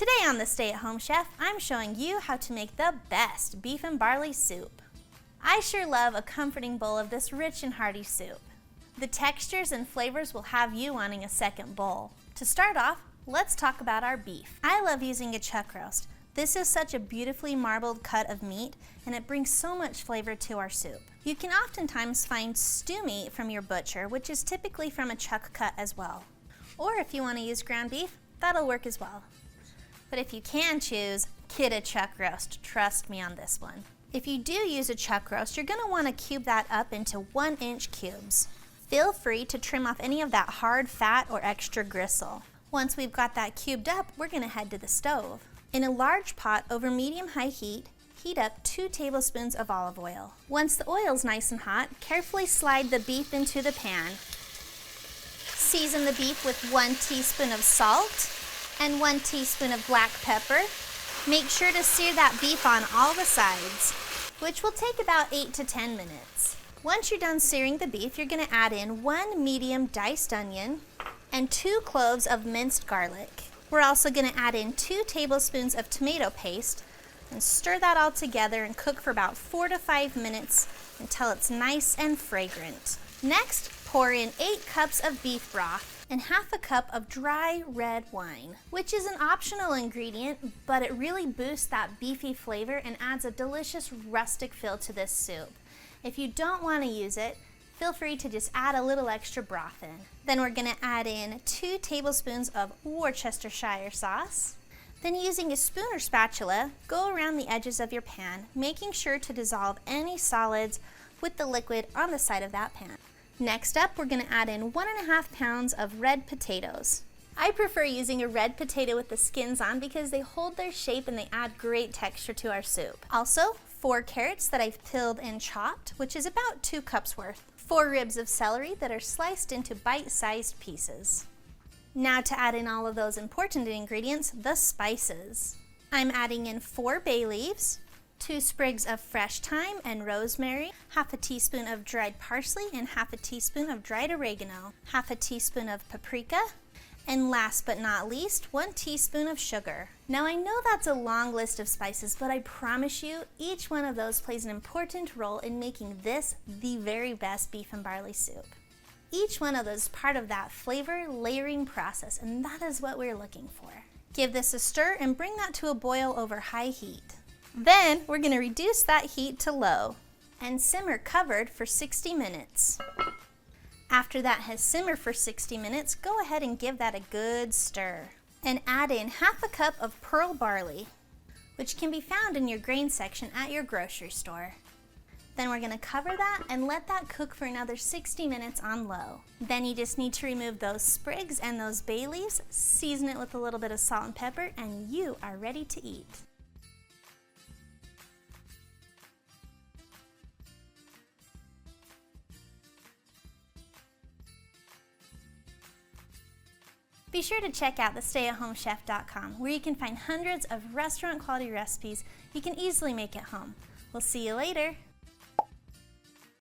Today on the Stay at Home Chef, I'm showing you how to make the best beef and barley soup. I sure love a comforting bowl of this rich and hearty soup. The textures and flavors will have you wanting a second bowl. To start off, let's talk about our beef. I love using a chuck roast. This is such a beautifully marbled cut of meat, and it brings so much flavor to our soup. You can oftentimes find stew meat from your butcher, which is typically from a chuck cut as well. Or if you want to use ground beef, that'll work as well. But if you can choose, get a chuck roast. Trust me on this one. If you do use a chuck roast, you're going to want to cube that up into 1-inch cubes. Feel free to trim off any of that hard fat or extra gristle. Once we've got that cubed up, we're going to head to the stove. In a large pot over medium-high heat, heat up 2 tablespoons of olive oil. Once the oil's nice and hot, carefully slide the beef into the pan. Season the beef with 1 teaspoon of salt and 1 teaspoon of black pepper. Make sure to sear that beef on all the sides, which will take about 8 to 10 minutes. Once you're done searing the beef, you're going to add in 1 medium diced onion and 2 cloves of minced garlic. We're also going to add in 2 tablespoons of tomato paste and stir that all together and cook for about 4 to 5 minutes until it's nice and fragrant. Next, pour in 8 cups of beef broth and half a cup of dry red wine, which is an optional ingredient, but it really boosts that beefy flavor and adds a delicious rustic feel to this soup. If you don't want to use it, feel free to just add a little extra broth in. Then we're going to add in 2 tablespoons of Worcestershire sauce. Then using a spoon or spatula, go around the edges of your pan, making sure to dissolve any solids with the liquid on the side of that pan. Next up, we're going to add in 1.5 pounds of red potatoes. I prefer using a red potato with the skins on because they hold their shape and they add great texture to our soup. Also, 4 carrots that I've peeled and chopped, which is about 2 cups worth. 4 ribs of celery that are sliced into bite-sized pieces. Now to add in all of those important ingredients, the spices. I'm adding in 4 bay leaves, 2 sprigs of fresh thyme and rosemary, half a teaspoon of dried parsley and half a teaspoon of dried oregano, half a teaspoon of paprika, and last but not least, 1 teaspoon of sugar. Now I know that's a long list of spices, but I promise you, each one of those plays an important role in making this the very best beef and barley soup. Each one of those is part of that flavor layering process, and that is what we're looking for. Give this a stir and bring that to a boil over high heat. Then we're going to reduce that heat to low and simmer covered for 60 minutes. After that has simmered for 60 minutes, go ahead and give that a good stir. And add in half a cup of pearl barley, which can be found in your grain section at your grocery store. Then we're going to cover that and let that cook for another 60 minutes on low. Then you just need to remove those sprigs and those bay leaves, season it with a little bit of salt and pepper, and you are ready to eat. Be sure to check out thestayatHomeChef.com, where you can find hundreds of restaurant quality recipes you can easily make at home. We'll see you later.